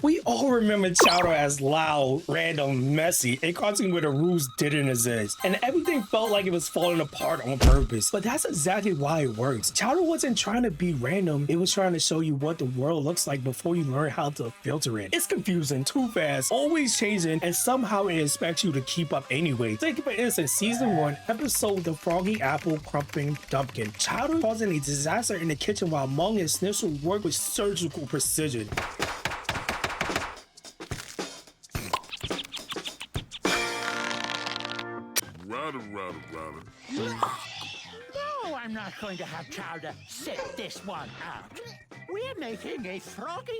We all remember Chowder as loud, random, messy, a cartoon where the rules didn't exist, and everything felt like it was falling apart on purpose. But that's exactly why it works. Chowder wasn't trying to be random, it was trying to show you what the world looks like before you learn how to filter it. It's confusing, too fast, always changing, and somehow it expects you to keep up anyway. Take for instance, season 1, episode The Froggy Apple Crumping Dumpkin. Chowder causing a disaster in the kitchen while Mung and Snitzel work with surgical precision. No, I'm not going to have Chowder sit this one out. We're making a froggy.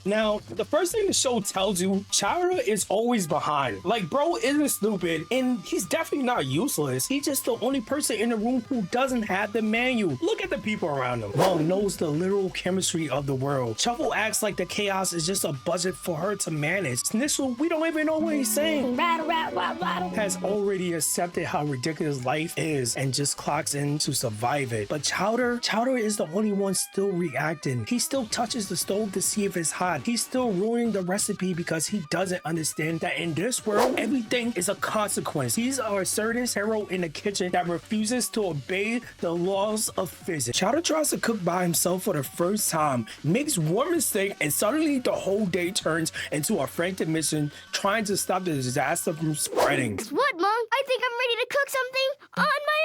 Now, the first thing the show tells you, Chowder is always behind. Like, bro isn't stupid, and he's definitely not useless. He's just the only person in the room who doesn't have the manual. Look at the people around him. Mung knows the literal chemistry of the world. Chuffle acts like the chaos is just a budget for her to manage. Snitzel, we don't even know what he's saying, has already accepted how ridiculous life is and just clocks in to survive it. But Chowder is the only one still reacting. He still touches the stove to see if it's hot. He's still ruining the recipe because he doesn't understand that in this world, everything is a consequence. He's our absurdist hero in the kitchen that refuses to obey the laws of physics. Chowder tries to cook by himself for the first time, makes one mistake, and suddenly the whole day turns into a frantic mission trying to stop the disaster from spreading. What, Mung? I think I'm ready to cook something on my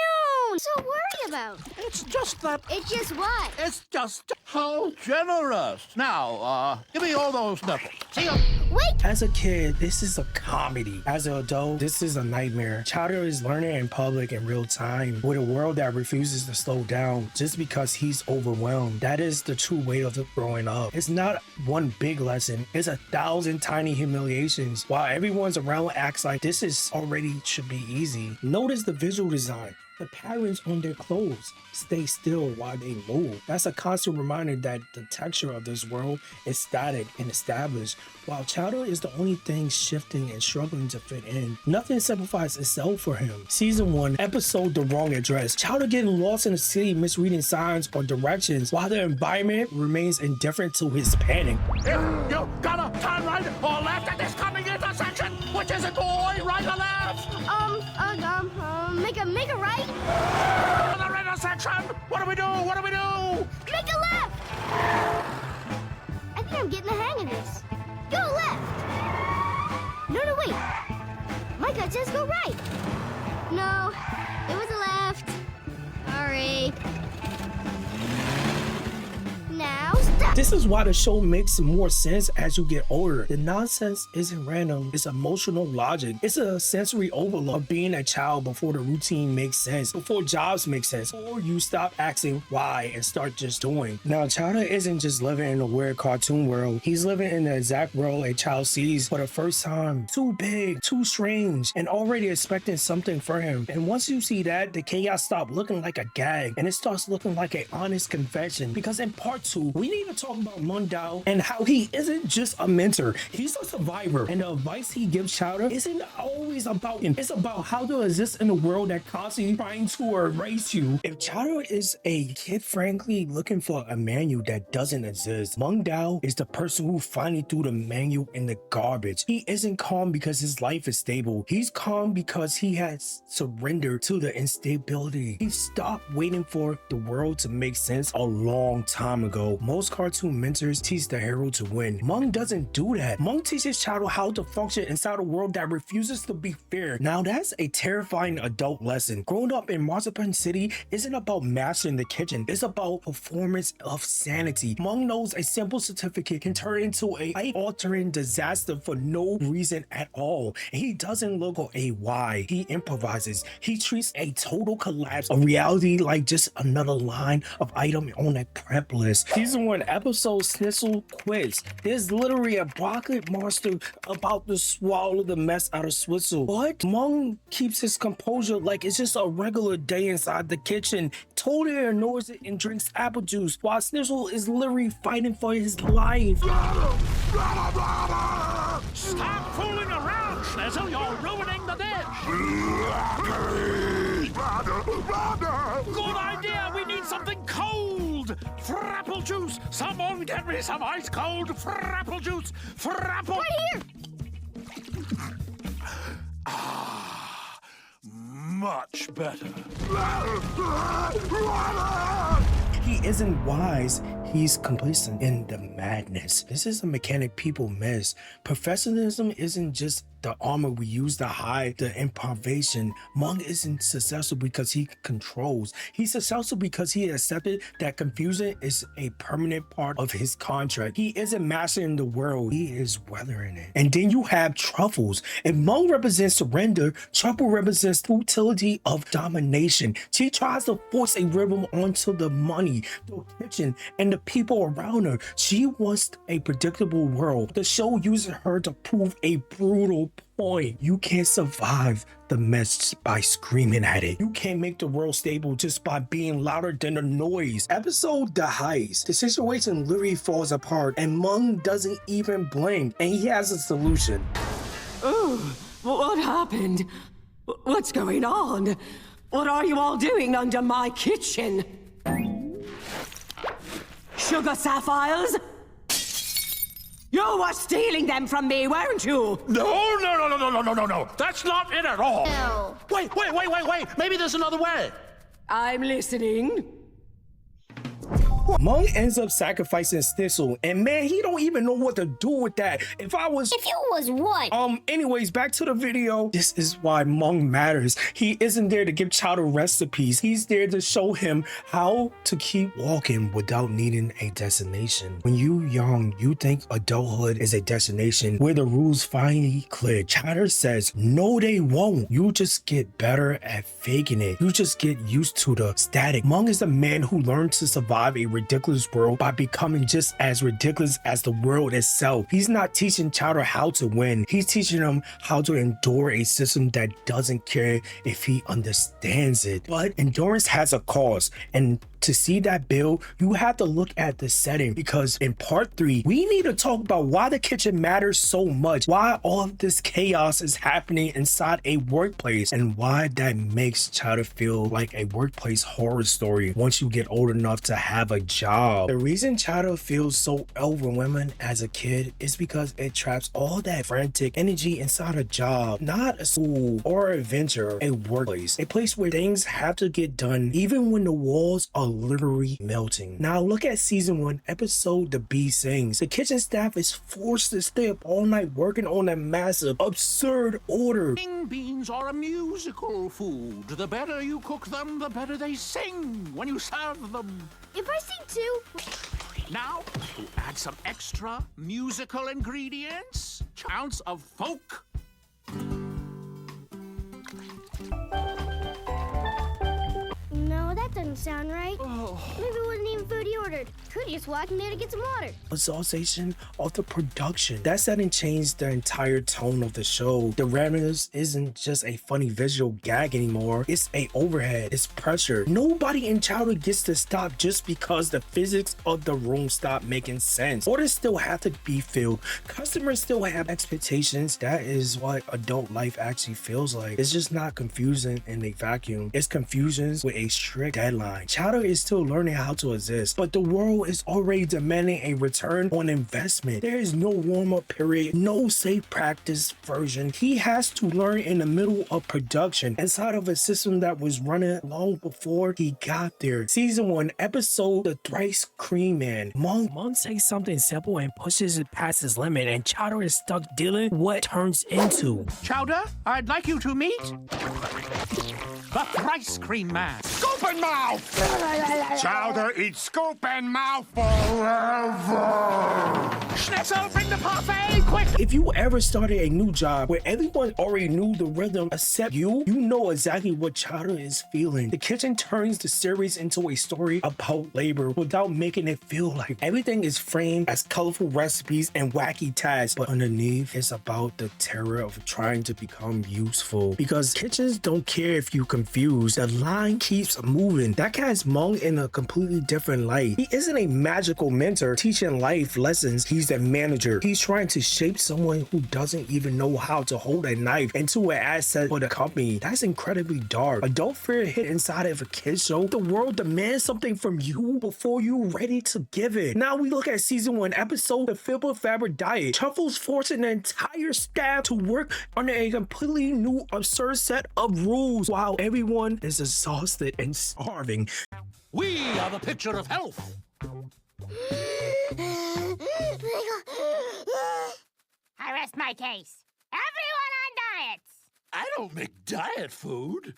own. So worried about. It's just that. It's just what? It's just how generous. Now, give me all those nipples. See ya. Wait! As a kid, this is a comedy. As an adult, this is a nightmare. Chowder is learning in public in real time with a world that refuses to slow down just because he's overwhelmed. That is the true weight of growing up. It's not one big lesson. It's 1,000 tiny humiliations. While everyone's around acts like this is already should be easy. Notice the visual design. The patterns on their clothes stay still while they move. That's a constant reminder that the texture of this world is static and established, while Chowder is the only thing shifting and struggling to fit in. Nothing simplifies itself for him. Season 1, episode The Wrong Address. Chowder getting lost in the city, misreading signs or directions, while the environment remains indifferent to his panic. If you gotta turn right or left at this coming intersection, which is it, boy? Right or left? Make a right. Another intersection. What do we do? What do we do? Make a left. I think I'm getting the hang of this. Go left. No, wait. My gut says go right. No, it was a left. Sorry. Now stop. This is why the show makes more sense as you get older. The nonsense isn't random, it's emotional logic. It's a sensory overload of being a child before the routine makes sense, before jobs make sense, or you stop asking why and start just doing. Now, Chowder isn't just living in a weird cartoon world. He's living in the exact world a child sees for the first time. Too big, too strange, and already expecting something for him. And once you see that, the chaos stops looking like a gag, and it starts looking like an honest confession. Because in part 2, we need to talk about Mung Daal and how he isn't just a mentor, he's a survivor, and the advice he gives Chowder isn't always about him. It's about how to exist in a world that constantly trying to erase you. If Chowder is a kid frankly looking for a manual that doesn't exist, Mung Daal is the person who finally threw the manual in the garbage. He isn't calm because his life is stable. He's calm because he has surrendered to the instability. He stopped waiting for the world to make sense a long time ago. Most cartoon mentors teach the hero to win. Mung doesn't do that. Mung teaches Chowder how to function inside a world that refuses to be fair. Now that's a terrifying adult lesson. Growing up in Marzipan City isn't about mastering the kitchen. It's about performance of sanity. Mung knows a simple certificate can turn into a life-altering disaster for no reason at all. And he doesn't look for a why. He improvises. He treats a total collapse of reality like just another line of item on a prep list. Season 1, episode Snitzel Quiz. There's literally a broccoli monster about to swallow the mess out of Switzel. But Mung keeps his composure like it's just a regular day inside the kitchen. Totally ignores it and drinks apple juice while Snitzel is literally fighting for his life. Stop fooling around, Schnizzle. You're ruining the dish. Good idea. We need something cold. Frapple juice! Someone get me some ice cold frapple juice! Frapple! Right here! Much better. He isn't wise, he's complacent in the madness. This is a mechanic people miss. Professionalism isn't just the armor we use to hide the improvisation. Mung isn't successful because he controls. He's successful because he accepted that confusion is a permanent part of his contract. He isn't mastering the world, he is weathering it. And then you have Truffles. If Mung represents surrender, Truffle represents futility of domination. She tries to force a rhythm onto the money, the kitchen, and the people around her. She wants a predictable world. The show uses her to prove a brutal point. You can't survive the mess by screaming at it. You can't make the world stable just by being louder than the noise. Episode The Heist. The situation literally falls apart and Mung doesn't even blink, and he has a solution. Oh, what happened? What's going on? What are you all doing under my kitchen? Sugar sapphires? You were stealing them from me, weren't you? No. That's not it at all. No. Wait. Maybe there's another way. I'm listening. Mung ends up sacrificing Stissel, and man, he don't even know what to do with that. If you was what? Anyways, back to the video. This is why Mung matters. He isn't there to give Chowder recipes. He's there to show him how to keep walking without needing a destination. When you young, you think adulthood is a destination where the rules finally clear. Chowder says, no, they won't. You just get better at faking it. You just get used to the static. Mung is a man who learned to survive a ridiculous world by becoming just as ridiculous as the world itself. He's not teaching Chowder how to win. He's teaching him how to endure a system that doesn't care if he understands it. But endurance has a cost, and to see that bill, you have to look at the setting, because in part 3, we need to talk about why the kitchen matters so much, why all of this chaos is happening inside a workplace, and why that makes Chowder feel like a workplace horror story once you get old enough to have a job. The reason Chowder feels so overwhelming as a kid is because it traps all that frantic energy inside a job, not a school or adventure, a workplace, a place where things have to get done even when the walls are literally melting. Now look at season 1, episode The Bee Sings. The kitchen staff is forced to stay up all night working on a massive, absurd order. String beans are a musical food. The better you cook them, the better they sing when you serve them. If I sing too, Now, to add some extra musical ingredients, ounce of folk. no, that doesn't sound right. Maybe it wasn't even food he ordered. Could just walk in there to get some water. Exhaustion of the production. That setting changed the entire tone of the show. The randomness isn't just a funny visual gag anymore. It's a overhead. It's pressure. Nobody in Chowder gets to stop just because the physics of the room stop making sense. Orders still have to be filled. Customers still have expectations. That is what adult life actually feels like. It's just not confusing in a vacuum. It's confusions with a strict deadline. Chowder is still learning how to exist, but the world is already demanding a return on investment. There is no warm-up period, no safe practice version. He has to learn in the middle of production, inside of a system that was running long before he got there. Season 1, episode The Thrice Cream Man. Mung says something simple and pushes it past his limit, and Chowder is stuck dealing what turns into. Chowder, I'd like you to meet the Thrice Cream Man. Scoop and mouth! Chowder eats scoop and mouth forever! Schnitzel, bring the parfait, quick! If you ever started a new job where everyone already knew the rhythm except you know exactly what Chowder is feeling. The kitchen turns the series into a story about labor without making it feel like everything is framed as colorful recipes and wacky tasks, but underneath it's about the terror of trying to become useful. Because kitchens don't care if you confuse, the line keeps moving. That casts Mung in a completely different light. He isn't a magical mentor teaching life lessons. He's a manager. He's trying to shape someone who doesn't even know how to hold a knife into an asset for the company. That's incredibly dark. Adult fear hit inside of a kid's show. The world demands something from you before you're ready to give it. Now we look at season 1 episode, The Filbert Fabric Diet. Truffles forcing the entire staff to work under a completely new absurd set of rules while everyone is exhausted and starving. We are the picture of health. I rest my case. Everyone on diets. I don't make diet food.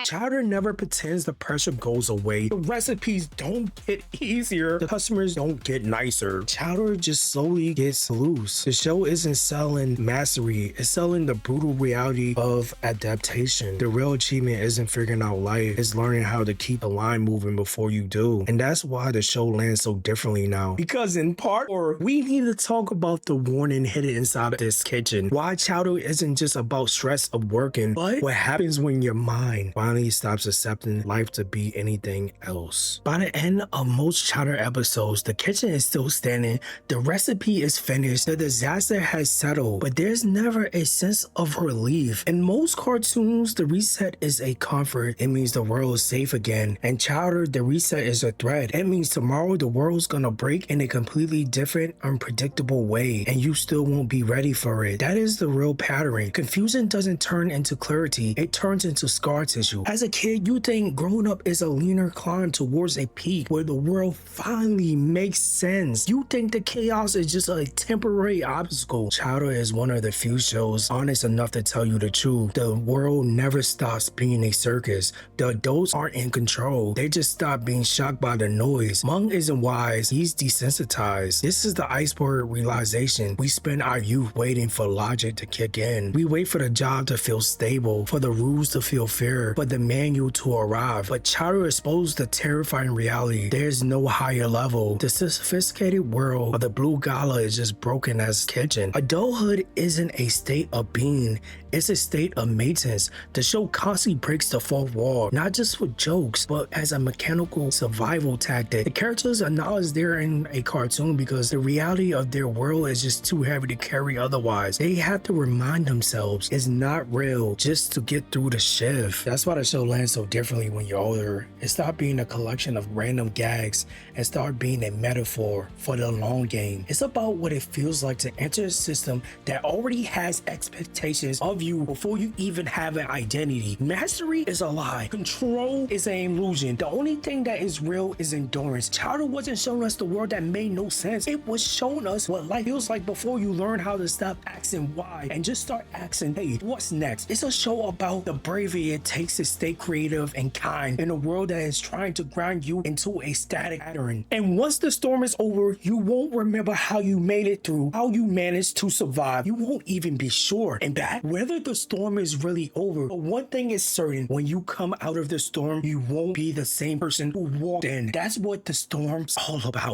Chowder never pretends the pressure goes away. The recipes don't get easier. The customers don't get nicer. Chowder just slowly gets loose. The show isn't selling mastery. It's selling the brutal reality of adaptation. The real achievement isn't figuring out life. It's learning how to keep the line moving before you do. And that's why the show lands so differently now. Because in part, or we need to talk about the warning hidden inside of this kitchen. Why Chowder isn't just about stress of working, but what happens when your mind finally stops accepting life to be anything else. By the end of most Chowder episodes, the kitchen is still standing, the recipe is finished, the disaster has settled, but there's never a sense of relief. In most cartoons, the reset is a comfort. It means the world is safe again. And Chowder, the reset is a threat. It means tomorrow the world's gonna break in a completely different, unpredictable way, and you still won't be ready for it. That is the real pattern. Confusion doesn't turn into clarity, it turns into scar tissue. As a kid, you think growing up is a linear climb towards a peak where the world finally makes sense. You think the chaos is just a temporary obstacle. Chowder is one of the few shows honest enough to tell you the truth. The world never stops being a circus. The adults aren't in control. They just stop being shocked by the noise. Mung isn't wise, he's desensitized. This is the iceberg realization. We spend our youth waiting for logic to kick in. We wait for the job to feel stable, for the rules to feel fair, for the manual to arrive. But Chowder exposed the terrifying reality. There's no higher level. The sophisticated world of the blue gala is just broken as kitchen. Adulthood isn't a state of being, it's a state of maintenance. The show constantly breaks the fourth wall, not just with jokes, but as a mechanical survival tactic. The characters acknowledge they're in a cartoon because the reality of their world is just too heavy to carry otherwise. They have to remind themselves it's not real just to get through the shift. That's why the show lands so differently when you're older. It stopped being a collection of random gags and started being a metaphor for the long game. It's about what it feels like to enter a system that already has expectations of you before you even have an identity. Mastery is a lie. Control is an illusion. The only thing that is real is endurance. Chowder wasn't showing us the world that made no sense. It was showing us what life feels like before you learn how to stop asking why and just start asking, hey, what's next? It's a show about the bravery it takes to stay creative and kind in a world that is trying to grind you into a static pattern. And once the storm is over, you won't remember how you made it through, how you managed to survive. You won't even be sure. And that whether the storm is really over, but one thing is certain, when you come out of the storm, you won't be the same person who walked in. That's what the storm's all about.